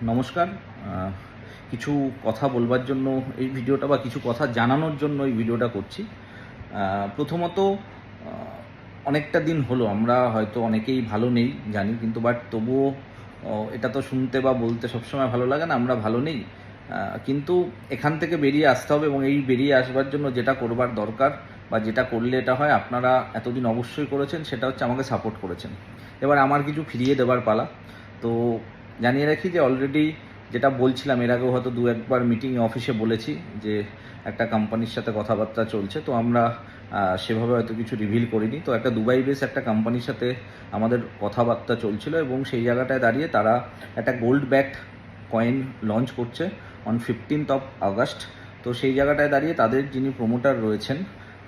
নমস্কার। কিছু কথা বলবার জন্য এই ভিডিওটা বা কিছু কথা জানানোর জন্য এই ভিডিওটা করছি। প্রথমত অনেকটা দিন হলো আমরা হয়তো অনেকেই ভালো নেই জানি, কিন্তু তবুও এটা তো শুনতে বা বলতে সবসময় ভালো লাগে না আমরা ভালো নেই। কিন্তু এখান থেকে বেরিয়ে আসতে হবে, এবং এই বেরিয়ে আসবার জন্য যেটা করবার দরকার বা যেটা করলে এটা হয়, আপনারা এতদিন অবশ্যই করেছেন, সেটা হচ্ছে আমাকে সাপোর্ট করেছেন। এবার আমার কিছু ফিরিয়ে দেবার পালা। তো জানিয়ে রাখি যে অলরেডি যেটা বলছিলাম, এর আগেও হয়তো দু একবার মিটিং অফিসে বলেছি যে একটা কোম্পানির সাথে কথাবার্তা চলছে। তো আমরা সেভাবে হয়তো কিছু রিভিল করিনি। তো একটা দুবাই বেস একটা কোম্পানির সাথে আমাদের কথাবার্তা চলছিল, এবং সেই জায়গাটায় দাঁড়িয়ে তারা একটা গোল্ড ব্যাকড কয়েন লঞ্চ করছে অন 15th August। তো সেই জায়গাটায় দাঁড়িয়ে তাদের যিনি প্রমোটার রয়েছেন,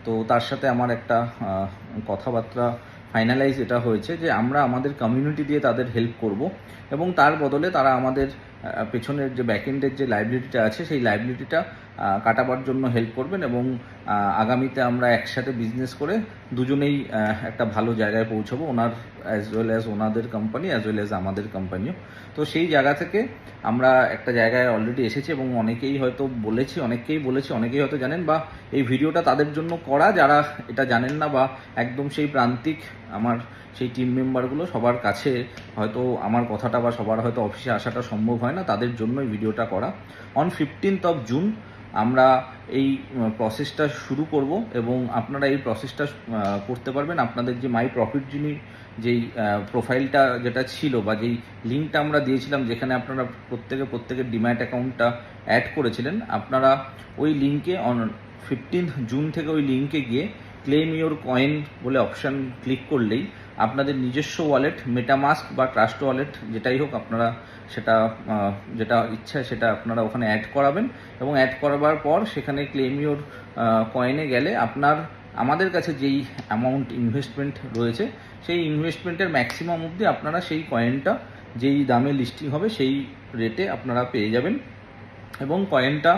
তো তার সাথে আমার একটা কথাবার্তা ফাইনালাইজ এটা হয়েছে যে আমরা আমাদের কমিউনিটি দিয়ে তাদের হেল্প করব, এবং তার বদলে তারা আমাদের পেছনের যে ব্যাকএন্ডের যে লাইবিলিটিটা আছে সেই লাইবিলিটিটা কাটাবার জন্য হেল্প করবেন, এবং আগামীতে আমরা একসাথে বিজনেস করে দুজনেই একটা ভালো জায়গায় পৌঁছবো, ওনার অ্যাজ ওয়েল অ্যাজ ওনাদের কোম্পানি অ্যাজ ওয়েল অ্যাজ আমাদের কোম্পানিও। তো সেই জায়গা থেকে আমরা একটা জায়গায় অলরেডি এসেছি, এবং অনেকেই বলেছি, অনেকেই হয়তো জানেন, বা এই ভিডিওটা তাদের জন্য করা যারা এটা জানেন না, বা একদম সেই প্রান্তিক আমার সেই টিম মেম্বারগুলো সবার কাছে হয়তো আমার কথাটা বা সবার হয়তো অফিসে আসাটা সম্ভব হয় না, তাদের জন্যই ভিডিওটা করা। অন 15th June আমরা এই প্রসেসটা শুরু করব, এবং আপনারা এই প্রসেসটা করতে পারবেন। আপনাদের যে মাই প্রফিট যেই প্রোফাইলটা যেটা ছিল বা যেই লিঙ্কটা আমরা দিয়েছিলাম, যেখানে আপনারা প্রত্যেকের ডিম্যাট অ্যাকাউন্টটা অ্যাড করেছিলেন, আপনারা ওই লিঙ্কে অন 15th June থেকে ওই লিঙ্কে গিয়ে ক্লেম ইওর কয়েন বলে অপশান ক্লিক করলেই আপনাদের নিজস্ব ওয়ালেট, মেটামাস্ক বা ট্রাস্ট ওয়ালেট যেটাই হোক, আপনারা সেটা যেটা ইচ্ছা সেটা আপনারা ওখানে অ্যাড করাবেন, এবং অ্যাড করাবার পর সেখানে ক্লেম ইওর কয়েনে গেলে আমাদের কাছে যেই অ্যামাউন্ট ইনভেস্টমেন্ট রয়েছে সেই ইনভেস্টমেন্টের ম্যাক্সিমাম অবধি আপনারা সেই কয়েনটা যেই দামে লিস্টিং হবে সেই রেটে আপনারা পেয়ে যাবেন। এবং কয়েনটা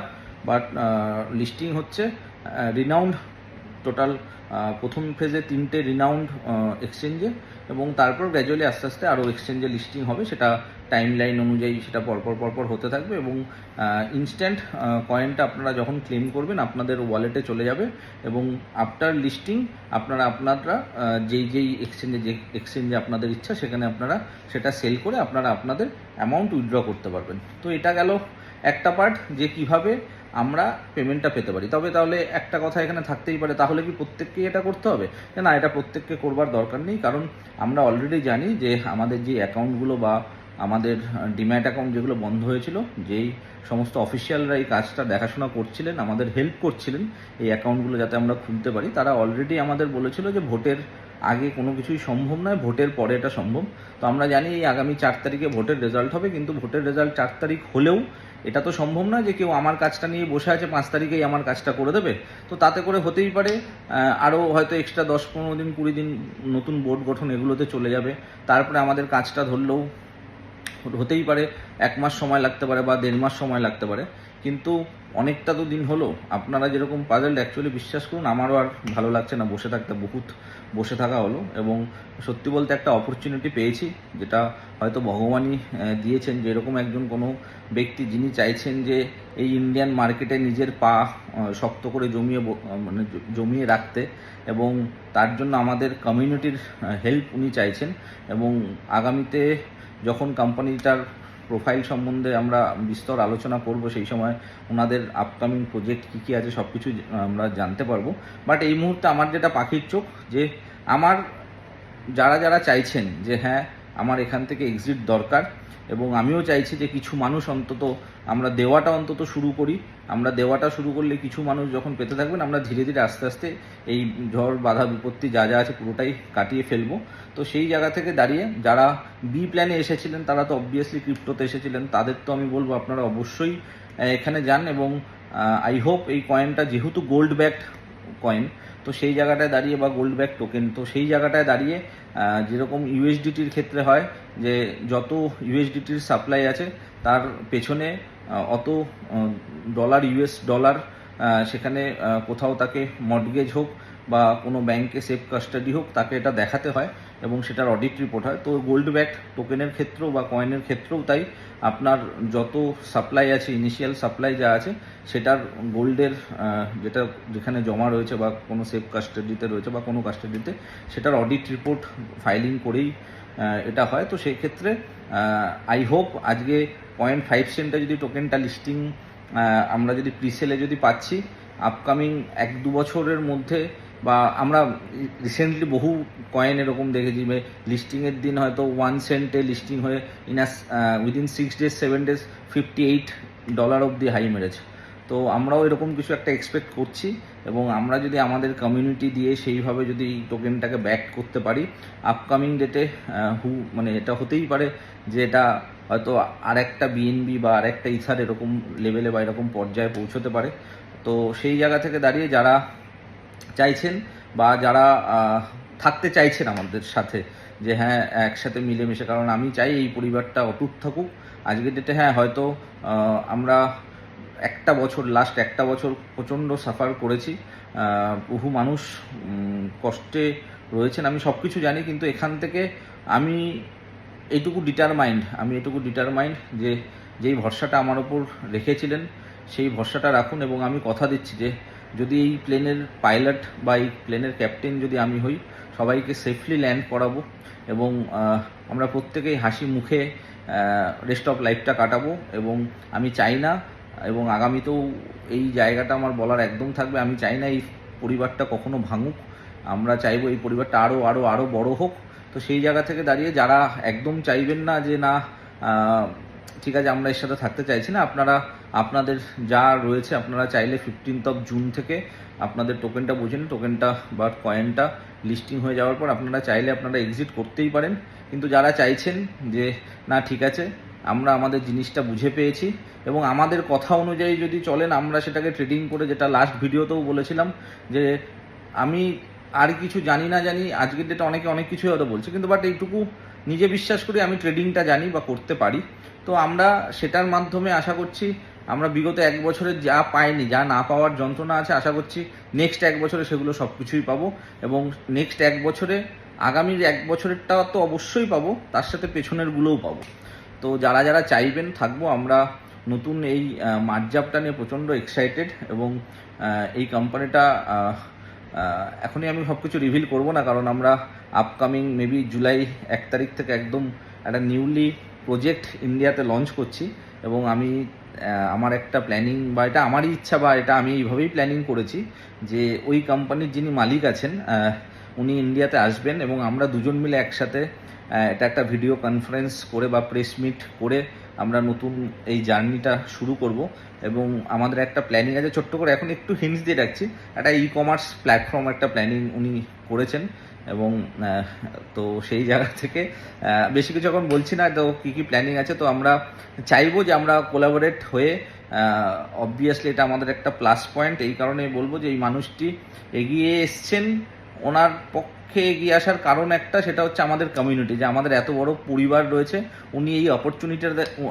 বা লিস্টিং হচ্ছে রিনাউন্ড টোটাল প্রথম ফেজে 3টে রিনাউন্ড এক্সচেঞ্জে, এবং তারপর গ্র্যাজুয়ালি আস্তে আস্তে আরও এক্সচেঞ্জে লিস্টিং হবে, সেটা টাইম লাইন অনুযায়ী সেটা পরপর হতে থাকবে, এবং ইনস্ট্যান্ট কয়েনটা আপনারা যখন ক্লেম করবেন আপনাদের ওয়ালেটে চলে যাবে, এবং আফটার লিস্টিং আপনারা যেই এক্সচেঞ্জে আপনাদের ইচ্ছা সেখানে আপনারা সেটা সেল করে আপনাদের অ্যামাউন্ট উইথড্র করতে পারবেন। তো এটা গেল একটা পার্ট, যে কিভাবে আমরা পেমেন্টটা পেতে পারি। তাহলে একটা কথা এখানে থাকতেই পারে, তাহলে কি প্রত্যেককেই এটা করতে হবে? না, এটা প্রত্যেককে করবার দরকার নেই, কারণ আমরা অলরেডি জানি যে আমাদের যে অ্যাকাউন্টগুলো বা আমাদের ডিম্যাট অ্যাকাউন্ট যেগুলো বন্ধ হয়েছিল, যেই সমস্ত অফিসিয়ালরা এই কাজটা দেখাশোনা করছিলেন, আমাদের হেল্প করছিলেন এই অ্যাকাউন্টগুলো যাতে আমরা খুলতে পারি, তারা অলরেডি আমাদের বলেছিল যে ভোটের আগে কোনো কিছুই সম্ভব নয়, ভোটের পরে এটা সম্ভব। তো আমরা জানি এই আগামী 4 তারিখে ভোটের রেজাল্ট হবে, কিন্তু ভোটের রেজাল্ট 4 তারিখ হলেও এটা তো সম্ভব নয় যে কেউ আমার কাজটা নিয়ে বসে আছে 5 তারিখেই আমার কাজটা করে দেবে। তো তাতে করে হতেই পারে আরও হয়তো এক্সট্রা 10-15 দিন 20 দিন নতুন বোর্ড গঠন এগুলোতে চলে যাবে, তারপরে আমাদের কাজটা ধরলেও হতেই পারে 1 মাস সময় লাগতে পারে বা 1.5 মাস সময় লাগতে পারে। কিন্তু অনেকটা তো দিন হলো, আপনারা যেরকম পাজেল, অ্যাকচুয়ালি বিশ্বাস করুন আমারও আর ভালো লাগছে না বসে থাকতে, বহুত বসে থাকা হলো, এবং সত্যি বলতে একটা অপরচুনিটি পেয়েছি, যেটা হয়তো ভগবানই দিয়েছেন, যে এরকম একজন কোনো ব্যক্তি যিনি চাইছেন যে এই ইন্ডিয়ান মার্কেটে নিজের পা শক্ত করে জমিয়ে রাখতে, এবং তার জন্য আমাদের কমিউনিটির হেল্প উনি চাইছেন। এবং আগামীতে যখন কোম্পানিটার প্রোফাইল সম্বন্ধে আমরা বিস্তর আলোচনা করব, সেই সময় ওনাদের আপকামিং প্রজেক্ট কী কী আছে সব কিছু আমরা জানতে পারবো। বাট এই মুহূর্তে আমার যেটা পাখির চোখ, যে আমার যারা চাইছেন যে হ্যাঁ আমার এখান থেকে এক্সিট দরকার, এবং আমিও চাইছি যে কিছু মানুষ অন্তত আমরা দেওয়াটা শুরু করি। আমরা দেওয়াটা শুরু করলে কিছু মানুষ যখন পেতে থাকবেন, আমরা ধীরে ধীরে আস্তে আস্তে এই ঝড় বাধা বিপত্তি যা আছে পুরোটাই কাটিয়ে ফেলবো। তো সেই জায়গা থেকে দাঁড়িয়ে যারা বি প্ল্যানে এসেছিলেন, তারা তো অবভিয়াসলি ক্রিপ্টোতে এসেছিলেন, তাদের তো আমি বলবো আপনারা অবশ্যই এখানে যান, এবং আই হোপ এই কয়েনটা যেহেতু গোল্ড ব্যাকড কয়েন, তো সেই জায়গাটায় দাঁড়িয়ে বা গোল্ড ব্যাক টোকেন, তো সেই জায়গাটায় দাঁড়িয়ে যেরকম ইউএসডিটির ক্ষেত্রে হয় যে যত ইউএসডিটির সাপ্লাই আছে তার পেছনে অত ডলার, ইউএস ডলার, সেখানে কোথাও তাকে মর্টগেজ হোক বা কোনো ব্যাংকে সেফ কাস্টাডি হোক, তাকে এটা দেখাতে হয় এবং সেটার অডিট রিপোর্ট হয়। তো গোল্ড ব্যাকড টোকেনের ক্ষেত্রেও বা কয়েনের ক্ষেত্রেও তাই, আপনার যত সাপ্লাই আছে, ইনিশিয়াল সাপ্লাই যা আছে, সেটার গোল্ডের যেটা যেখানে জমা রয়েছে বা কোনো সেফ কাস্টাডিতে রয়েছে বা কোনো কাস্টাডিতে, সেটার অডিট রিপোর্ট ফাইলিং করেই এটা হয়। তো সেই ক্ষেত্রে আই হোপ আজকে 0.5 সেন্টে যদি টোকেনটা লিস্টিং আমরা যদি প্রিসেলে যদি পাচ্ছি, আপকামিং 1-2 বছরের মধ্যে, বা আমরা রিসেন্টলি বহু কয়েন এরকম দেখেছি যে লিস্টিংয়ের দিন হয়তো 1 সেন্টে লিস্টিং হয়ে উইদিন 6 days 7 days $58 অবধি হাই মেরেছে। তো আমরাও এরকম কিছু একটা এক্সপেক্ট করছি, এবং আমরা যদি আমাদের কমিউনিটি দিয়ে সেইভাবে যদি এই টোকেনটাকে ব্যাক করতে পারি, আপকামিং ডেটে মানে এটা হতেই পারে যে এটা হয়তো আর একটা বিএনবি বা আর একটা ইথার এরকম লেভেলে বা এরকম পর্যায়ে পৌঁছতে পারে। তো সেই জায়গা থেকে দাঁড়িয়ে যারা চাইছেন বা যারা থাকতে চাইছেন আমাদের সাথে, যে হ্যাঁ একসাথে মিলেমিশে, কারণ আমি চাই এই পরিবারটা অটুট থাকুক। আজকের ডেটে হ্যাঁ হয়তো আমরা লাস্ট একটা বছর প্রচণ্ড সাফার করেছি, বহু মানুষ কষ্টে রয়েছেন, আমি সব কিছু জানি, কিন্তু এখান থেকে আমি এইটুকু ডিটারমাইন্ড যে যেই ভরসাটা আমার ওপর রেখেছিলেন সেই ভরসাটা রাখুন। এবং আমি কথা দিচ্ছি যে যদি এই প্লেনের পাইলট বা এই প্লেনের ক্যাপ্টেন যদি আমি হই, সবাইকে সেফলি ল্যান্ড করাবো এবং আমরা প্রত্যেকেই হাসি মুখে রেস্ট অফ লাইফটা কাটাবো। এবং আমি চাই না, এবং আগামীতেও এই জায়গাটা আমার বলার একদম থাকবে, আমি চাই না এই পরিবারটা কখনো ভাঙুক। আমরা চাইবো এই পরিবারটা আরও আরও আরও বড় হোক। তো সেই জায়গা থেকে দাঁড়িয়ে যারা একদম চাইবেন না যে না ঠিক আছে আমরা এর সাথে থাকতে চাইছি না, আপনারা আপনাদের যা রয়েছে আপনারা চাইলে 15th জুন থেকে আপনাদের টোকেনটা বুঝেন, টোকেনটা বা কয়েনটা লিস্টিং হয়ে যাওয়ার পর আপনারা চাইলে আপনারা এক্সিট করতেই পারেন। কিন্তু যারা চাইছেন যে না ঠিক আছে আমরা আমাদের জিনিসটা বুঝে পেয়েছি এবং আমাদের কথা অনুযায়ী যদি চলেন, আমরা সেটাকে ট্রেডিং করে, যেটা লাস্ট ভিডিওতেও বলেছিলাম যে আমি আর কিছু জানি না, আজকের ডেটে অনেকে অনেক কিছুই হয়তো বলছে, কিন্তু বাট এইটুকু নিজে বিশ্বাস করি আমি ট্রেডিংটা জানি বা করতে পারি। তো আমরা সেটার মাধ্যমে আশা করছি আমরা বিগত 1 বছরে যা পাইনি, যা না পাওয়ার যন্ত্রণা আছে, আশা করছি নেক্সট 1 বছরে সেগুলো সব কিছুই পাবো। এবং নেক্সট 1 বছরে আগামীর 1 বছরেরটা তো অবশ্যই পাবো, তার সাথে পেছনেরগুলোও পাবো। তো যারা যারা চাইবেন থাকবো, আমরা নতুন এই মার্জাপটা নিয়ে প্রচণ্ড এক্সাইটেড। এবং এই কোম্পানিটা এখনই আমি সব কিছু রিভিল করবো না, কারণ আমরা আপকামিং মেবি জুলাই 1 তারিখ থেকে একদম একটা নিউলি প্রজেক্ট ইন্ডিয়াতে লঞ্চ করছি। এবং আমি আমার একটা প্ল্যানিং, বা এটা আমারই ইচ্ছা, বা এটা আমি এইভাবেই প্ল্যানিং করেছি যে ওই কোম্পানির যিনি মালিক আছেন উনি ইন্ডিয়াতে আসবেন এবং আমরা দুজন মিলে একসাথে এটা একটা ভিডিও কনফারেন্স করে বা প্রেস মিট করে আমরা নতুন এই জার্নিটা শুরু করব। এবং আমাদের একটা প্ল্যানিং আছে ছোট্ট করে, এখন একটু হিন্টস দিয়ে রাখছি, একটা ই কমার্স প্ল্যাটফর্ম একটা প্ল্যানিং উনি করেছেন। এবং তো সেই জায়গা থেকে বেশি কিছু এখন বলছি না, তো কী কী প্ল্যানিং আছে। তো আমরা চাইবো যে আমরা কোলাবোরেট হয়ে, অবভিয়াসলি এটা আমাদের একটা প্লাস পয়েন্ট, এই কারণে বলবো যে এই মানুষটি এগিয়ে এসছেন, ওনার পক্ষে এগিয়ে আসার কারণ একটা, সেটা হচ্ছে আমাদের কমিউনিটি, যে আমাদের এত বড় পরিবার রয়েছে, উনি এই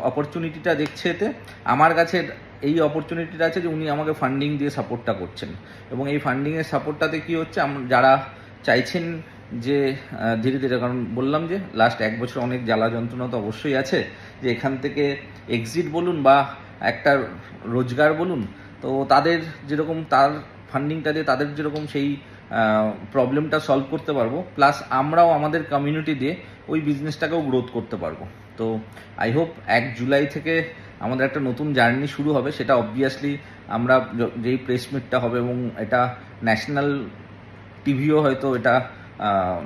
অপরচুনিটিটা দেখছে। এতে আমার কাছে এই অপরচুনিটিটা আছে যে উনি আমাকে ফান্ডিং দিয়ে সাপোর্টটা করছেন। এবং এই ফান্ডিংয়ের সাপোর্টটাতে কী হচ্ছে, যারা চাইছেন যে ধীরে ধীরে, কারণ বললাম যে লাস্ট 1 বছর অনেক জ্বালা যন্ত্রণা তো অবশ্যই আছে, যে এখান থেকে এক্সিট বলুন বা একটা রোজগার বলুন, তো তাদের যেরকম তার ফান্ডিংটা দিয়ে তাদের যেরকম সেই প্রবলেমটা সলভ করতে পারবো, প্লাস আমরাও আমাদের কমিউনিটি দিয়ে ওই বিজনেসটাকেও গ্রোথ করতে পারবো। তো আই হোপ 1 জুলাই থেকে আমাদের একটা নতুন জার্নি শুরু হবে। সেটা অবভিয়াসলি আমরা যেই প্রেস মিটটা হবে, এবং এটা ন্যাশনাল টিভিও হয়তো, এটা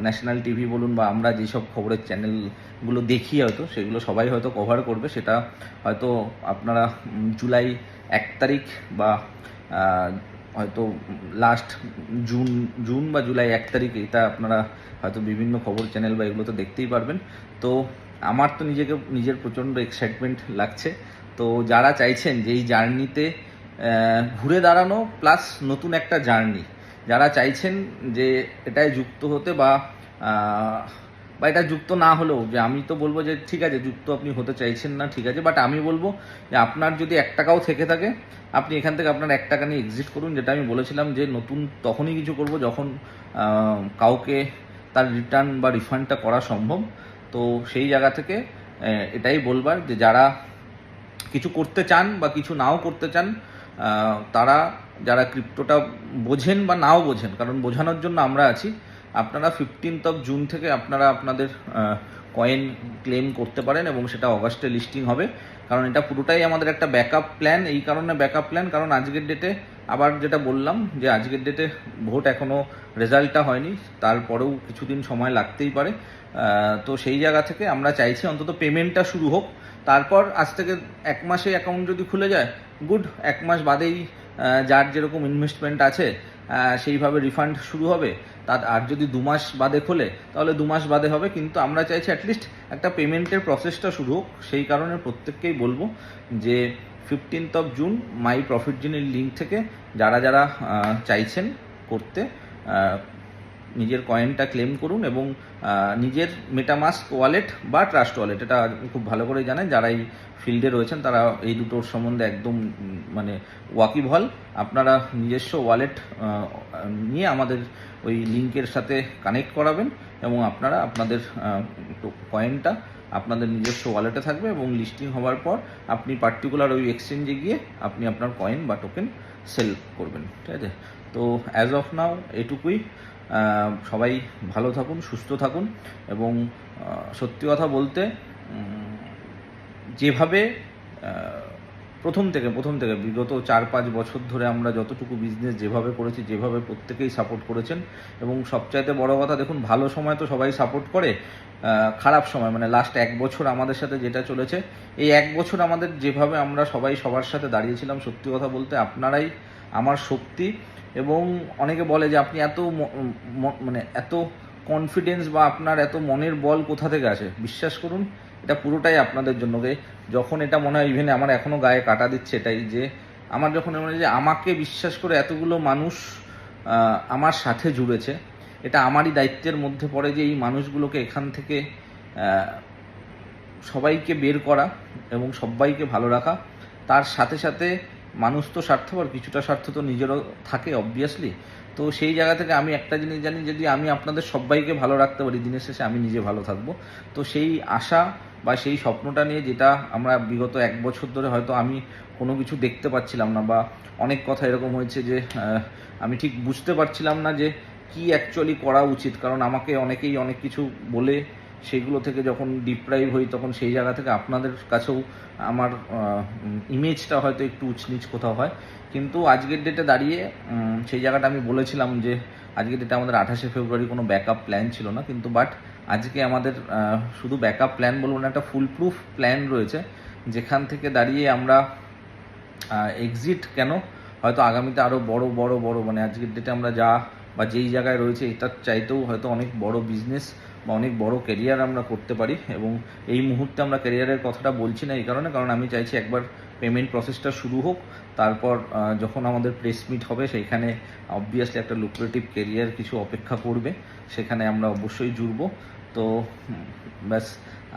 ন্যাশনাল টিভি বলুন বা আমরা যেসব খবরের চ্যানেলগুলো দেখি হয়তো সেগুলো সবাই হয়তো কভার করবে। সেটা হয়তো আপনারা জুলাই 1 তারিখ বা হয়তো লাস্ট জুন বা জুলাই 1 তারিখ, এটা আপনারা হয়তো বিভিন্ন খবর চ্যানেল বা এগুলো তো দেখতেই পারবেন। তো আমার তো নিজের প্রচণ্ড এক্সাইটমেন্ট লাগছে। তো যারা চাইছেন যে এই জার্নিতে ঘুরে দাঁড়ানো প্লাস নতুন একটা জার্নি, যারা চাইছেন যে এটায় যুক্ত হতে বা বা এটা যুক্ত না হলেও, যে আমি তো বলবো যে ঠিক আছে যুক্ত আপনি হতে চাইছেন না, ঠিক আছে, বাট আমি বলবো যে আপনার যদি 1 টাকাও থেকে থাকে আপনি এখান থেকে আপনার 1 টাকা নিয়ে এক্সিট করুন। যেটা আমি বলেছিলাম যে নতুন তখনই কিছু করব যখন কাউকে তার রিটার্ন বা রিফান্ডটা করা সম্ভব। তো সেই জায়গা থেকে এটাই বলবার যে যারা কিছু করতে চান বা কিছু নাও করতে চান, তারা যারা ক্রিপ্টোটা বোঝেন বা নাও বোঝেন, কারণ বোঝানোর জন্য আমরা আছি, আপনারা 15 জুন থেকে আপনারা আপনাদের কয়েন ক্লেম করতে পারেন এবং সেটা অগাস্টে লিস্টিং হবে। কারণ এটা পুরোটাই আমাদের একটা ব্যাকআপ প্ল্যান। এই কারণে ব্যাকআপ প্ল্যান, কারণ আজকের ডেটে আবার যেটা বললাম যে আজকের ডেটে ভোট এখনও রেজাল্টটা হয়নি, তারপরেও কিছুদিন সময় লাগতেই পারে। তো সেই জায়গা থেকে আমরা চাইছি অন্তত পেমেন্টটা শুরু হোক। তারপর আজ থেকে 1 মাসে অ্যাকাউন্ট যদি খুলে যায় গুড, 1 মাস বাদেই যার যেরকম ইনভেস্টমেন্ট আছে সেইভাবে রিফান্ড শুরু হবে। আর যদি 2 মাস বাদে খোলে তাহলে 2 মাস বাদে হবে, কিন্তু আমরা চাইছি অ্যাটলিস্ট একটা পেমেন্টের প্রসেসটা শুরু হোক। সেই কারণে প্রত্যেককেই বলবো যে 15 জুন মাই প্রফিট জোনের লিঙ্ক থেকে যারা যারা চাইছেন করতে নিজের কয়েনটা ক্লেম করুন এবং নিজের মেটামাস্ক ওয়ালেট বা ট্রাস্ট ওয়ালেট, এটা খুব ভালো করে জানেন যারা এই ফিল্ডে রয়েছেন, তারা এই দুটোর সম্বন্ধে একদম মানে ওয়াকিবহাল। আপনারা নিজস্ব ওয়ালেট নিয়ে আমাদের ওই লিঙ্কের সাথে কানেক্ট করাবেন এবং আপনারা আপনাদের কয়েনটা আপনাদের নিজস্ব ওয়ালেটে থাকবে এবং লিস্টিং হওয়ার পর আপনি পার্টিকুলার ওই এক্সচেঞ্জে গিয়ে আপনি আপনার কয়েন বা টোকেন সেল করবেন, ঠিক আছে। তো অ্যাজ অফ নাও এটুকুই। সবাই ভালো থাকুন, সুস্থ থাকুন এবং সত্যি কথা বলতে যেভাবে প্রথম থেকে বিগত 4-5 বছর ধরে আমরা যতটুকু বিজনেস যেভাবে করেছি, যেভাবে প্রত্যেকেই সাপোর্ট করেছেন, এবং সবচাইতে বড় কথা দেখুন, ভালো সময় তো সবাই সাপোর্ট করে, খারাপ সময় মানে লাস্ট 1 বছর আমাদের সাথে যেটা চলেছে, এই 1 বছর আমাদের যেভাবে আমরা সবাই সবার সাথে দাঁড়িয়েছিলাম, সত্যি কথা বলতে আপনারাই আমার শক্তি। এবং অনেকে বলে যে আপনি এত মানে এত কনফিডেন্স বা আপনার এত মনের বল কোথা থেকে আসে। বিশ্বাস করুন এটা পুরোটাই আপনাদের জন্য। যখন এটা মনে হয়, ইভেন আমার এখনও গায়ে কাটা দিচ্ছে এটাই, যে আমার যখন মনে হয় যে আমাকে বিশ্বাস করে এতগুলো মানুষ আমার সাথে জুড়েছে, এটা আমারই দায়িত্বের মধ্যে পড়ে যে এই মানুষগুলোকে এখান থেকে সবাইকে বের করা এবং সবাইকে ভালো রাখা। তার সাথে সাথে মানুষ তো স্বার্থপর, কিছুটা স্বার্থ তো নিজেরও থাকে অবভিয়াসলি। তো সেই জায়গা থেকে আমি একটা জিনিস জানি, যদি আমি আপনাদের সবাইকে ভালো রাখতে পারি, দিনের শেষে আমি নিজে ভালো থাকবো। তো সেই আশা বা সেই স্বপ্নটা নিয়ে, যেটা আমরা বিগত 1 বছর ধরে হয়তো আমি কোনো কিছু দেখতে পাচ্ছিলাম না, বা অনেক কথা এরকম হয়েছে যে আমি ঠিক বুঝতে পারছিলাম না যে কি অ্যাকচুয়ালি করা উচিত, কারণ আমাকে অনেকেই অনেক কিছু বলে সেইগুলো থেকে যখন ডিপ্রাইভ হই, তখন সেই জায়গা থেকে আপনাদের কাছেও আমার ইমেজটা হয়তো একটু উচনিচ কোথাও হয়। কিন্তু আজকের ডেটে দাঁড়িয়ে সেই জায়গাটা আমি বলেছিলাম যে আজকের ডেটে আমাদের 28শে ফেব্রুয়ারি কোনো ব্যাকআপ প্ল্যান ছিল না, কিন্তু বাট আজকে আমাদের শুধু ব্যাকআপ প্ল্যান বলবো না, একটা ফুল প্রুফ প্ল্যান রয়েছে, যেখান থেকে দাঁড়িয়ে আমরা এক্সিট কেন, হয়তো আগামীতে আরও বড় বড় বড় মানে আজকের ডেটে আমরা যা বা যেই জায়গায় রয়েছে এটার চাইতেও হয়তো অনেক বড় বিজনেস বা অনেক বড় ক্যারিয়ার আমরা করতে পারি। এবং এই মুহূর্তে আমরা ক্যারিয়ারের কথাটা বলছি না এই কারণে, কারণ আমি চাইছি একবার পেমেন্ট প্রসেসটা শুরু হোক, তারপর যখন আমাদের প্রেস মিট হবে সেইখানে অবভিয়াসলি একটা লুক্রেটিভ ক্যারিয়ার কিছু অপেক্ষা করবে, সেখানে আমরা অবশ্যই জুড়ব। তো ব্যাস,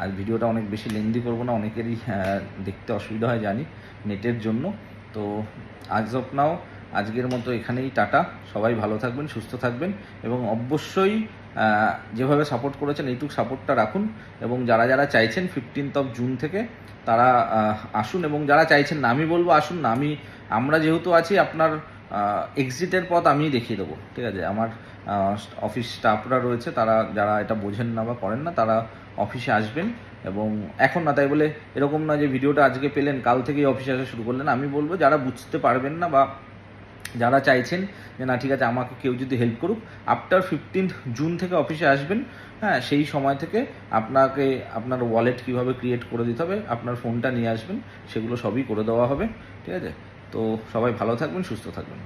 আর ভিডিওটা অনেক বেশি লেন্দি করবো না, অনেকেরই দেখতে অসুবিধা হয় জানি নেটের জন্য। তো আজ অফ নাও আজকের মতো এখানেই টাটা। সবাই ভালো থাকবেন, সুস্থ থাকবেন এবং অবশ্যই যেভাবে সাপোর্ট করেছেন এইটুকু সাপোর্টটা রাখুন। এবং যারা যারা চাইছেন 15 জুন থেকে তারা আসুন, এবং যারা চাইছেন না, আমি বলবো আসুন না। আমরা যেহেতু আছি, আপনার এক্সিটের পথ আমিই দেখিয়ে দেবো, ঠিক আছে। আমার অফিস স্টাফরা রয়েছে, তারা যারা এটা বোঝেন না বা করেন না, তারা অফিসে আসবেন। এবং এখন না, তাই বলে এরকম না যে ভিডিওটা আজকে পেলেন কাল থেকেই অফিসে আসা শুরু করলেন। আমি বলবো যারা বুঝতে পারবেন না বা যারা চাইছেন যে না ঠিক আছে আমাকে কেউ যদি হেল্প করুক, আফটার 15 জুন থেকে অফিসে আসবেন। হ্যাঁ, সেই সময় থেকে আপনাকে আপনার ওয়ালেট কীভাবে ক্রিয়েট করে দিতে হবে, আপনার ফোনটা নিয়ে আসবেন, সেগুলো সবই করে দেওয়া হবে, ঠিক আছে। তো সবাই ভালো থাকবেন, সুস্থ থাকবেন।